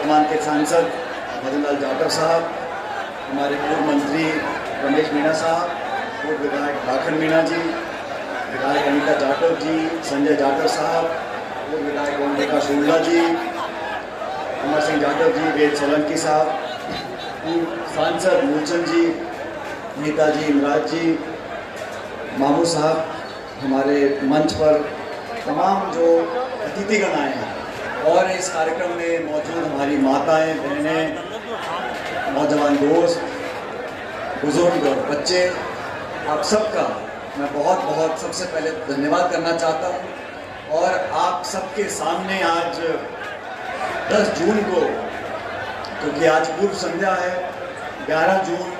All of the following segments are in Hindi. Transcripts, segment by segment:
वर्तमान के सांसद भजन लाल जाटव साहब, हमारे पूर्व मंत्री रमेश मीणा साहब, पूर्व विधायक लाखन मीणा जी, विधायक अनिता जाटव जी, संजय जाटव साहब, पूर्व विधायक ओम प्रकाश शुक्ला जी, अमर सिंह जाटव जी, वेद सोलंकी साहब, पूर्व सांसद मूलचंद जी, नेताजी इमराज जी, मामू साहब, हमारे मंच पर तमाम जो अतिथिगण आए हैं और इस कार्यक्रम में मौजूद हमारी माताएं, बहनें, नौजवान दोस्त, बुजुर्ग और बच्चे, आप सबका मैं बहुत बहुत सबसे पहले धन्यवाद करना चाहता हूं। और आप सबके सामने आज 10 जून को, क्योंकि आज पूर्व संध्या है, 11 जून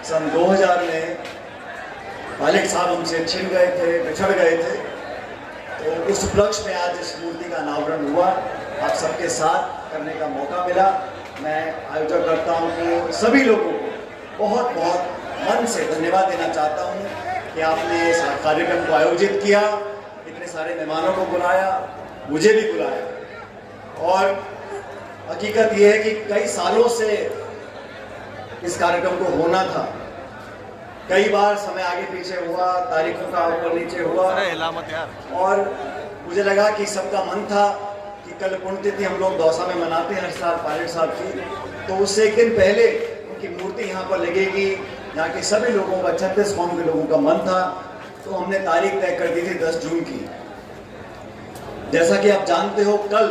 सन 2000 में पायलट साहब हमसे छिन गए थे, बिछड़ गए थे, तो उस उपलक्ष्य में आज इस मूर्ति का अनावरण हुआ। आप सबके साथ करने का मौका मिला। मैं आयोजन करता हूं कि सभी लोगों को बहुत बहुत मन से धन्यवाद देना चाहता हूं कि आपने इस कार्यक्रम को आयोजित किया, इतने सारे मेहमानों को बुलाया, मुझे भी बुलाया। और हकीकत यह है कि कई सालों से इस कार्यक्रम को होना था, कई बार समय आगे पीछे हुआ, तारीखों का ऊपर नीचे हुआ, और मुझे लगा कि सबका मन था कि कल पुण्यतिथि हम लोग दौसा में मनाते हैं हर साल पायलट साहब की, तो उससे एक दिन पहले उनकी मूर्ति यहाँ पर लगेगी। यहाँ के सभी लोगों का, 36 कौम के लोगों का मन था, तो हमने तारीख तय कर दी थी 10 जून की। जैसा कि आप जानते हो, कल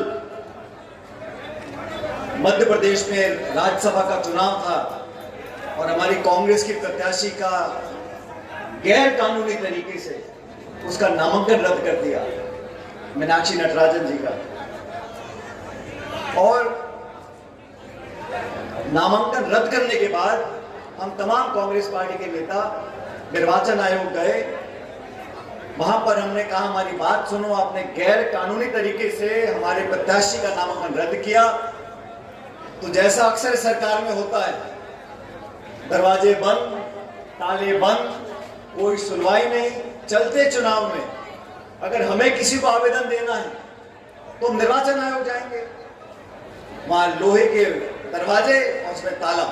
मध्य प्रदेश में राज्यसभा का चुनाव था और हमारी कांग्रेस की प्रत्याशी का गैर कानूनी तरीके से उसका नामांकन रद्द कर दिया, मीनाक्षी नटराजन जी का। और नामांकन रद्द करने के बाद हम तमाम कांग्रेस पार्टी के नेता निर्वाचन आयोग गए। वहां पर हमने कहा, हमारी बात सुनो, आपने गैर कानूनी तरीके से हमारे प्रत्याशी का नामांकन रद्द किया। तो जैसा अक्सर सरकार में होता है, दरवाजे बंद, ताले बंद, कोई सुनवाई नहीं। चलते चुनाव में अगर हमें किसी को आवेदन देना है तो हम निर्वाचन आयोग जाएंगे, वहां लोहे के दरवाजे और उसमें ताला।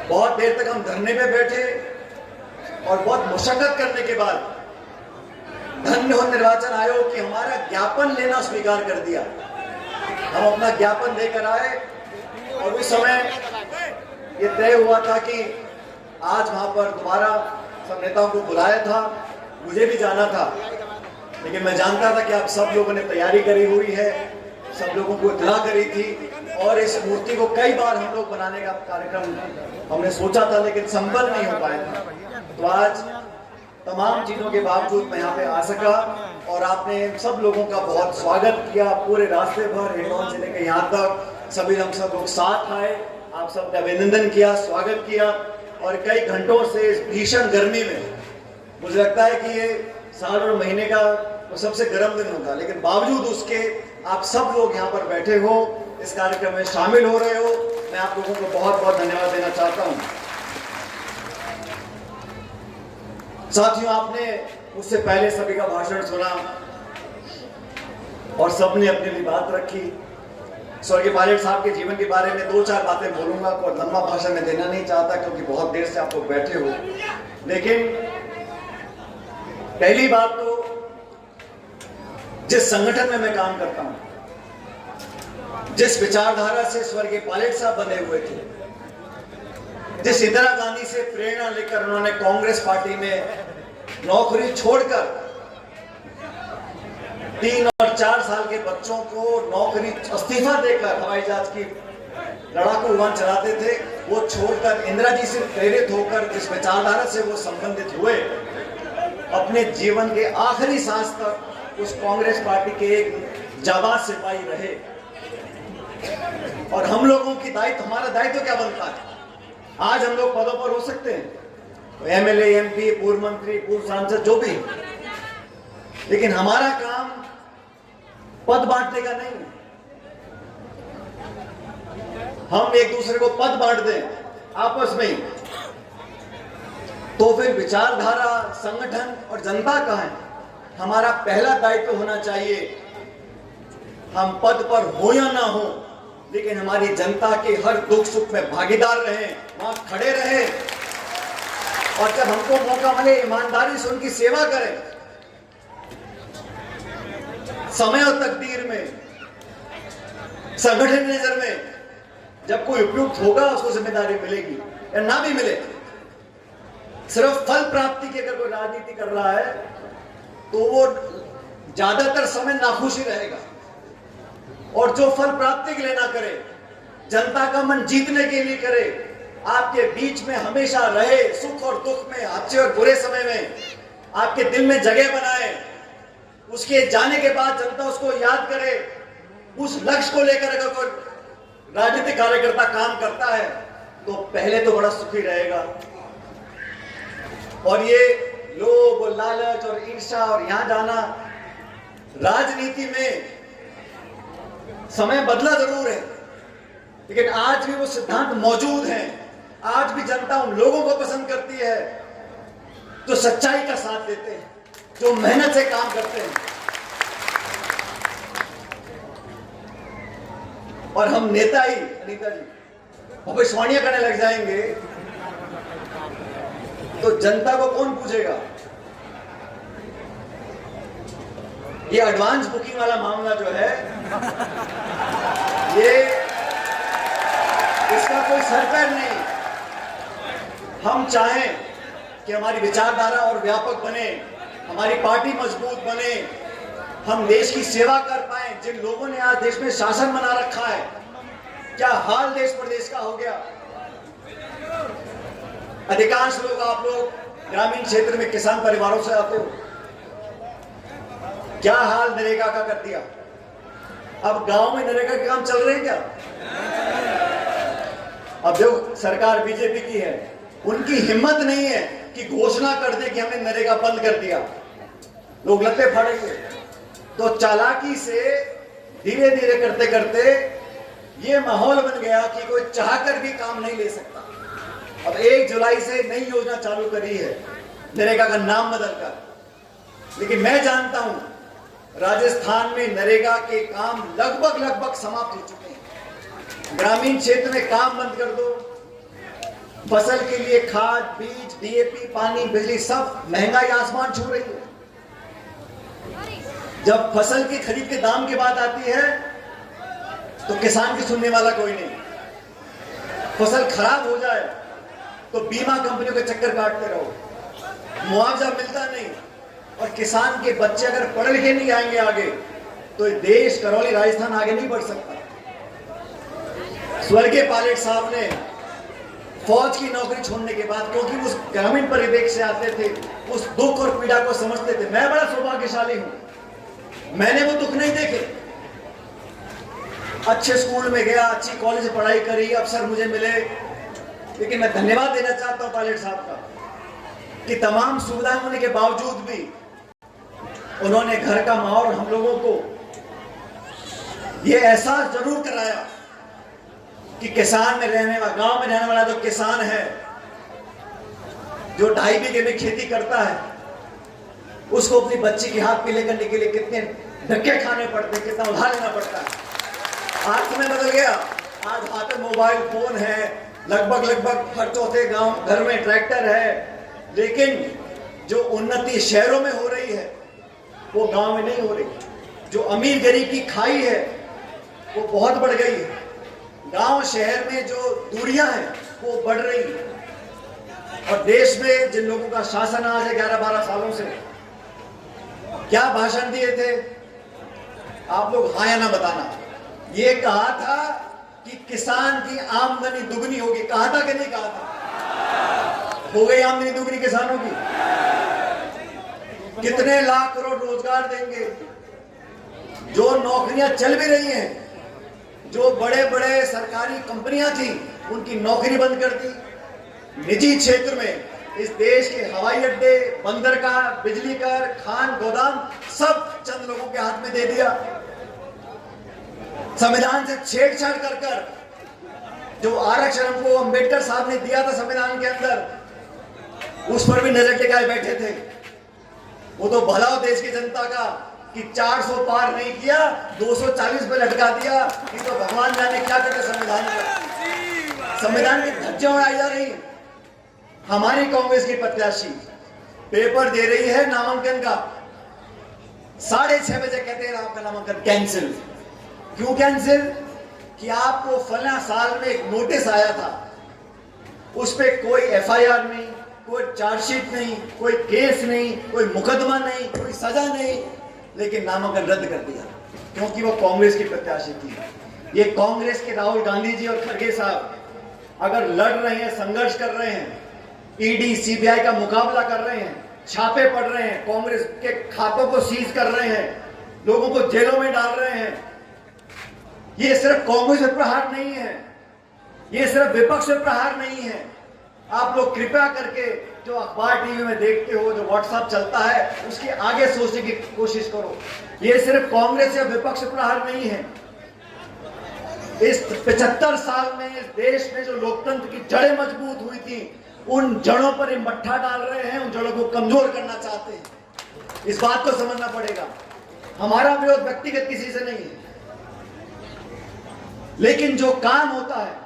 बहुत देर तक हम धरने पे बैठे और बहुत मुशक्कत करने के बाद धन्य हो निर्वाचन आयोग कि हमारा ज्ञापन लेना स्वीकार कर दिया। हम अपना ज्ञापन देकर आए और उस समय ये तय हुआ था कि आज वहां पर दोबारा सब नेताओं को बुलाया था, मुझे भी जाना था, लेकिन मैं जानता था कि आप सब लोगों ने तैयारी करी हुई है, सब लोगों को इत्तला करी थी। और इस मूर्ति को कई बार हम लोग बनाने का कार्यक्रम हमने सोचा था, लेकिन संभव नहीं हो पाया था। तो आज तमाम चीजों के बावजूद मैं यहाँ पे आ सका और आपने सब लोगों का बहुत स्वागत किया। पूरे रास्ते भर हिंडौन से लेकर यहाँ तक सभी हम सब लोग साथ आए, आप सबने अभिनंदन किया, स्वागत किया। और कई घंटों से इस भीषण गर्मी में, मुझे लगता है कि ये साल और महीने का वो सबसे गर्म दिन होता, लेकिन बावजूद उसके आप सब लोग यहाँ पर बैठे हो, इस कार्यक्रम में शामिल हो रहे हो। मैं आप लोगों को बहुत बहुत धन्यवाद देना चाहता हूँ। साथियों, आपने मुझसे पहले सभी का भाषण सुना और सबने अपनी अपनी बात रखी। स्वर्गीय पायलट साहब के जीवन के बारे में 2-4 बातें बोलूंगा, और लंबा भाषण में देना नहीं चाहता क्योंकि बहुत देर से आप लोग बैठे हो। लेकिन पहली बात तो, जिस संगठन में मैं काम करता हूं, जिस विचारधारा से स्वर्गीय पायलट साहब बने हुए थे, जिस इंदिरा गांधी से प्रेरणा लेकर उन्होंने कांग्रेस पार्टी में नौकरी छोड़कर 3 और 4 साल के बच्चों को नौकरी इस्तीफा देकर हवाई जहाज की लड़ाकू विमान चलाते थे, वो छोड़कर इंदिरा जी से प्रेरित होकर जिस विचारधारा से वो संबंधित हुए, अपने जीवन के आखिरी सांस तक उस कांग्रेस पार्टी के एक जाबाज सिपाही रहे। और हम लोगों की दायित्व, हमारा दायित्व क्या बनता है? आज हम लोग पदों पर हो सकते हैं, तो एमएलए, एमपी, पूर्व मंत्री, पूर्व सांसद, जो भी, लेकिन हमारा काम पद बांटने का नहीं। हम एक दूसरे को पद बांट दें आपस में ही, तो फिर विचारधारा, संगठन और जनता का है। हमारा पहला दायित्व होना चाहिए, हम पद पर हो या ना हो, लेकिन हमारी जनता के हर दुख सुख में भागीदार रहे, वहां खड़े रहे, और जब हमको मौका मिले ईमानदारी से उनकी सेवा करें। समय और तकदीर में, संगठन की नजर में जब कोई उपयुक्त होगा उसको जिम्मेदारी मिलेगी, या ना भी मिले। सिर्फ फल प्राप्ति की अगर कोई राजनीति कर रहा है तो वो ज्यादातर समय नाखुशी रहेगा, और जो फल प्राप्ति के लिए ना करे, जनता का मन जीतने के लिए करे, आपके बीच में हमेशा रहे, सुख और दुख में, अच्छे और बुरे समय में आपके दिल में जगह बनाए, उसके जाने के बाद जनता उसको याद करे। उस लक्ष्य को लेकर अगर कोई राजनीतिक कार्यकर्ता काम करता है तो पहले तो बड़ा सुखी रहेगा। और ये लोभ और लालच और ईर्ष्या और यहां जाना, राजनीति में समय बदला जरूर है, लेकिन आज भी वो सिद्धांत मौजूद हैं। आज भी जनता उन लोगों को पसंद करती है जो सच्चाई का साथ देते हैं, जो मेहनत से काम करते हैं। और हम नेता ही, अनीता जी, भविष्यवाणियां करने लग जाएंगे तो जनता को कौन पूछेगा? ये एडवांस बुकिंग वाला मामला जो है, ये इसका कोई सर पैर नहीं। हम चाहें कि हमारी विचारधारा और व्यापक बने, हमारी पार्टी मजबूत बने, हम देश की सेवा कर पाए। जिन लोगों ने आज देश में शासन बना रखा है, क्या हाल देश प्रदेश का हो गया। अधिकांश लोग, आप लोग ग्रामीण क्षेत्र में किसान परिवारों से आते हो, क्या हाल नरेगा का कर दिया। अब गांव में नरेगा के काम चल रहे हैं क्या? अब जो सरकार बीजेपी की है, उनकी हिम्मत नहीं है कि घोषणा कर दे कि हमने नरेगा बंद कर दिया, लोग लत्ते फाड़ेंगे। तो चालाकी से धीरे धीरे करते करते ये माहौल बन गया कि कोई चाहकर भी काम नहीं ले सकता। अब 1 जुलाई से नई योजना चालू करी है नरेगा का नाम बदलकर, लेकिन मैं जानता हूं राजस्थान में नरेगा के काम लगभग समाप्त हो चुके हैं। ग्रामीण क्षेत्र में काम बंद कर दो, फसल के लिए खाद, बीज, डीएपी, पानी, बिजली, सब महंगाई आसमान छू रही है। जब फसल की खरीद के दाम की बात आती है तो किसान की सुनने वाला कोई नहीं। फसल खराब हो जाए तो बीमा कंपनियों के चक्कर काटते रहो, मुआवजा मिलता नहीं, और किसान के बच्चे अगर पढ़े लिखे नहीं आएंगे आगे तो देश, करौली राजस्थान आगे नहीं बढ़ सकता। स्वर्गीय पायलट साहब ने फौज की नौकरी छोड़ने के बाद, क्योंकि उस ग्रामीण परिवेश से आते थे, उस दुख और पीड़ा को समझते थे। मैं बड़ा सौभाग्यशाली हूं, मैंने वो दुख नहीं देखे। अच्छे स्कूल में गया, अच्छी कॉलेज में पढ़ाई करी, अफसर मुझे मिले, लेकिन मैं धन्यवाद देना चाहता हूं पायलट साहब का कि तमाम सुविधाएं होने के बावजूद भी उन्होंने घर का माहौल हम लोगों को यह एहसास जरूर कराया कि किसान में रहने वाला, गांव में रहने वाला जो किसान है, जो 2.5 बीघे में खेती करता है, उसको अपनी बच्ची की हाथ पीले करने के लिए कितने धक्के खाने पड़ते हैं, कितना उधार लेना पड़ता है। आज समय बदल गया, आज हाथ में मोबाइल फोन है, लगभग हर चौथे गांव घर में ट्रैक्टर है, लेकिन जो उन्नति शहरों में हो रही है वो गांव में नहीं हो रही। जो अमीर गरीब की खाई है वो बहुत बढ़ गई है। गांव शहर में जो दूरियां हैं वो बढ़ रही है। और देश में जिन लोगों का शासन आज है 11-12 सालों से, क्या भाषण दिए थे आप लोग, हाँ या ना बताना। ये कहा था कि किसान की आमदनी दुगनी होगी, कहा था कि नहीं कहा था? हो गई आमदनी दुगनी किसानों की। कितने लाख करोड़ रोजगार देंगे। जो नौकरियां चल भी रही हैं, जो बड़े बड़े सरकारी कंपनियां थी उनकी नौकरी बंद कर दी। निजी क्षेत्र में इस देश के हवाई अड्डे, बंदरगाह, बिजली घर, खान, गोदाम सब चंद लोगों के हाथ में दे दिया। संविधान से छेड़छाड़ कर कर जो आरक्षण हमको अंबेडकर साहब ने दिया था संविधान के अंदर, उस पर भी नजर टिकाए बैठे थे। वो तो भला हो देश की जनता का, कि 400 पार नहीं किया, 240 पे लटका दिया। ये तो भगवान जाने क्या कहते संविधान का। संविधान की धज्जियां उड़ाई जा रही है। हमारी कांग्रेस की प्रत्याशी पेपर दे रही है नामांकन का, 6:30 बजे कहते हैं आपका नामांकन कैंसिल। क्यों कैंसिल? कि आपको फला साल में एक नोटिस आया था, उस पर कोई एफआईआर नहीं, कोई चार्जशीट नहीं, कोई केस नहीं, कोई मुकदमा नहीं, कोई सजा नहीं, लेकिन नामांकन रद्द कर दिया क्योंकि वो कांग्रेस की प्रत्याशी थी। ये कांग्रेस के राहुल गांधी जी और खड़गे साहब अगर लड़ रहे हैं, संघर्ष कर रहे हैं, ईडी सीबीआई का मुकाबला कर रहे हैं, छापे पड़ रहे हैं, कांग्रेस के खातों को सीज कर रहे हैं, लोगों को जेलों में डाल रहे हैं, ये सिर्फ कांग्रेस पर प्रहार नहीं है, ये सिर्फ विपक्ष पर प्रहार नहीं है। आप लोग कृपया करके जो अखबार टीवी में देखते हो, जो व्हाट्सएप चलता है, उसके आगे सोचने की कोशिश करो। ये सिर्फ कांग्रेस या विपक्ष प्रहार नहीं है। इस 75 साल में इस देश में जो लोकतंत्र की जड़ें मजबूत हुई थी, उन जड़ों पर ये मट्ठा डाल रहे हैं, उन जड़ों को कमजोर करना चाहते हैं। इस बात को समझना पड़ेगा। हमारा विरोध व्यक्तिगत किसी से नहीं है, लेकिन जो काम होता है,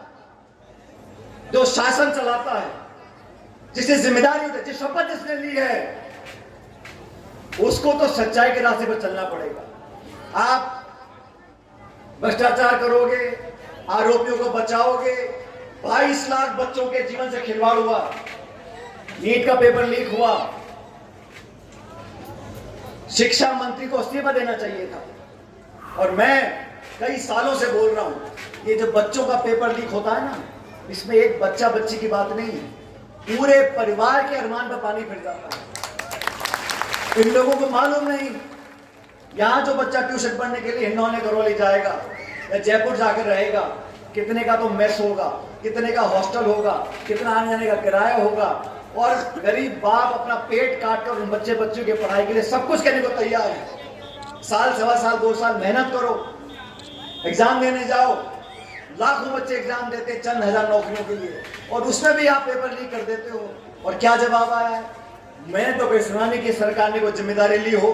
जो शासन चलाता है, जिसे जिम्मेदारी होती है, जिस शपथ जिसने ली है, उसको तो सच्चाई के रास्ते पर चलना पड़ेगा। आप भ्रष्टाचार करोगे, आरोपियों को बचाओगे, 22 लाख बच्चों के जीवन से खिलवाड़ हुआ, नीट का पेपर लीक हुआ, शिक्षा मंत्री को इस्तीफा देना चाहिए था। और मैं कई सालों से बोल रहा हूं, ये जो बच्चों का पेपर लीक होता है ना, इसमें एक बच्चा बच्ची की बात नहीं है, पूरे परिवार के अरमान पर पानी फिर जाता है। इन लोगों को मालूम नहीं, यहां जो बच्चा ट्यूशन पढ़ने के लिए हिंडौने करौली जाएगा या जयपुर जाकर रहेगा, कितने का तो मेस होगा, कितने का हॉस्टल होगा, कितना आने जाने का किराया होगा, और गरीब बाप अपना पेट काट कर उन बच्चों की पढ़ाई के लिए सब कुछ करने को तैयार है। साल, सवा साल, 2 साल मेहनत करो, एग्जाम देने जाओ, लाखों बच्चे एग्जाम देते हैं चंद हजार नौकरियों के लिए, और उसमें भी आप पेपर लीक कर देते हो। और क्या जवाब आया है? मैंने तो कोई सुना नहीं कि सरकार ने कोई जिम्मेदारी ली हो,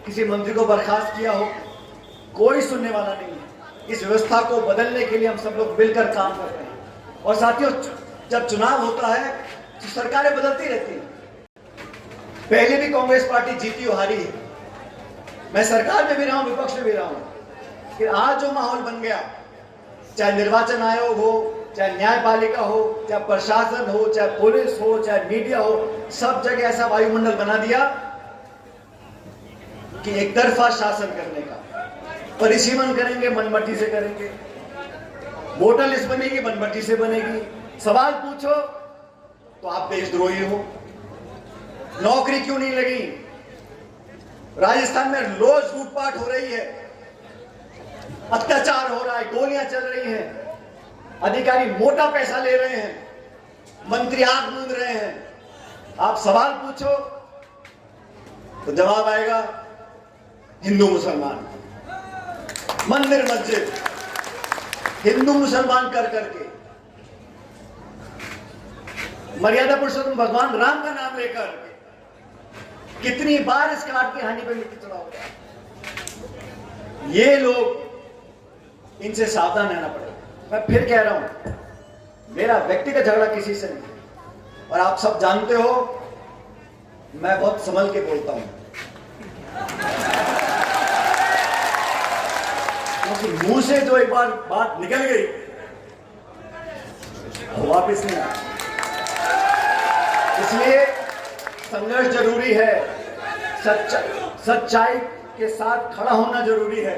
किसी मंत्री को बर्खास्त किया हो, कोई सुनने वाला नहीं है। इस व्यवस्था को बदलने के लिए हम सब लोग मिलकर काम कर रहे हैं। और साथियों, जब चुनाव होता है तो सरकारें बदलती रहती हैं। पहले भी कांग्रेस पार्टी जीती और हारी है, मैं सरकार में भी रहा हूं, विपक्ष में भी रहा हूं, कि आज जो माहौल बन गया, चाहे निर्वाचन आयोग हो, चाहे न्यायपालिका हो, चाहे प्रशासन हो, चाहे पुलिस हो, चाहे मीडिया हो, सब जगह ऐसा वायुमंडल बना दिया कि एक तरफा शासन करने का, परिसीमन करेंगे, मनमर्जी से करेंगे, वोटर लिस्ट बनेगी, मनमर्जी से बनेगी, सवाल पूछो तो आप देशद्रोही हो, नौकरी क्यों नहीं लगी, राजस्थान में रोज लूटपाट हो रही है, अत्याचार हो रहा है, गोलियां चल रही हैं, अधिकारी मोटा पैसा ले रहे हैं, मंत्री आंख मूंद रहे हैं। आप सवाल पूछो तो जवाब आएगा हिंदू मुसलमान, मंदिर मस्जिद, हिंदू मुसलमान कर करके, मर्यादा पुरुषोत्तम भगवान राम का नाम लेकर कितनी बार इस काट की हानि पर मिट्टी चढ़ाओ। ये लोग, इनसे सावधान रहना पड़ेगा। मैं फिर कह रहा हूं, मेरा व्यक्तिगत झगड़ा किसी से नहीं, और आप सब जानते हो मैं बहुत संभल के बोलता हूं, क्योंकि मुंह से जो एक बार बात निकल गई वो वापस नहीं आती। इसलिए संघर्ष जरूरी है, सच्चाई के साथ खड़ा होना जरूरी है,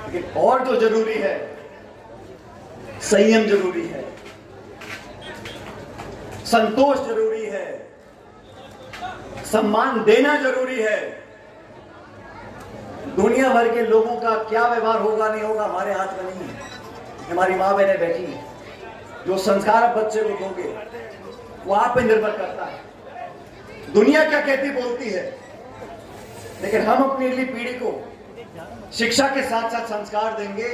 लेकिन और जो जरूरी है, संयम जरूरी है, संतोष जरूरी है, सम्मान देना जरूरी है। दुनिया भर के लोगों का क्या व्यवहार होगा नहीं होगा हमारे हाथ में नहीं है। हमारी माँ बहनें बैठी हैं, जो संस्कार आप बच्चे को दोगे वो आप पे निर्भर करता है। दुनिया क्या कहती बोलती है, लेकिन हम अपनी अगली पीढ़ी को शिक्षा के साथ साथ संस्कार देंगे,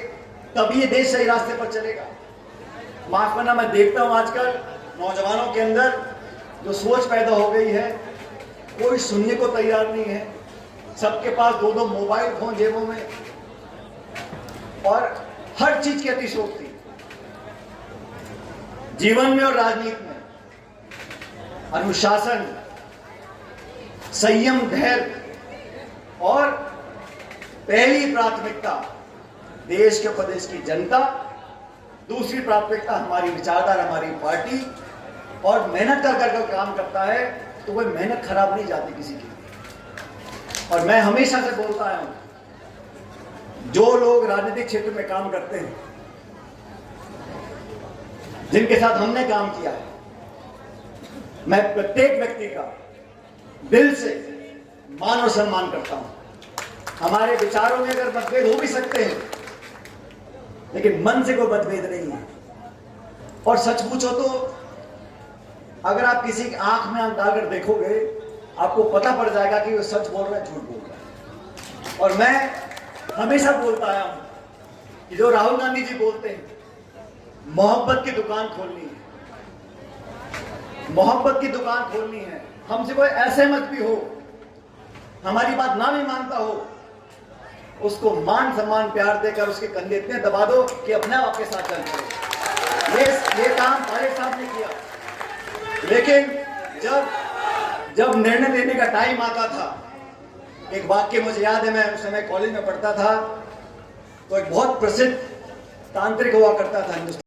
तभी ये देश सही रास्ते पर चलेगा। माफ करना, मैं देखता हूं आजकल नौजवानों के अंदर जो सोच पैदा हो गई है, कोई सुनने को तैयार नहीं है, सबके पास दो दो मोबाइल फोन जेबों में और हर चीज की अतिशयोक्ति जीवन में और राजनीति में। अनुशासन, संयम, धैर्य और पहली प्राथमिकता देश के प्रदेश की जनता, दूसरी प्राथमिकता हमारी विचारधारा, हमारी पार्टी। और मेहनत कर कर काम करता है तो वह मेहनत खराब नहीं जाती किसी की। और मैं हमेशा से बोलता आया हूं, जो लोग राजनीतिक क्षेत्र में काम करते हैं, जिनके साथ हमने काम किया है, मैं प्रत्येक व्यक्ति का दिल से मान और सम्मान करता हूं। हमारे विचारों में अगर मतभेद हो भी सकते हैं, लेकिन मन से कोई मतभेद नहीं है। और सच पूछो तो अगर आप किसी की आंख में आंख डालकर देखोगे, आपको पता पड़ जाएगा कि वो सच बोल रहा है, झूठ बोल रहा है। और मैं हमेशा बोलता आया हूं कि जो राहुल गांधी जी बोलते हैं, मोहब्बत की दुकान खोलनी है, मोहब्बत की दुकान खोलनी है। हमसे कोई असहमत भी हो, हमारी बात ना भी मानता हो, उसको मान सम्मान प्यार देकर उसके कंधे इतने दबा दो कि अपने आप आपके साथ चल पड़े। ये काम तारिक साहब ने किया। लेकिन जब निर्णय लेने का टाइम आता था, एक वाक्य मुझे याद है, मैं उस समय कॉलेज में पढ़ता था, तो एक बहुत प्रसिद्ध तांत्रिक हुआ करता था हिंदुस्तान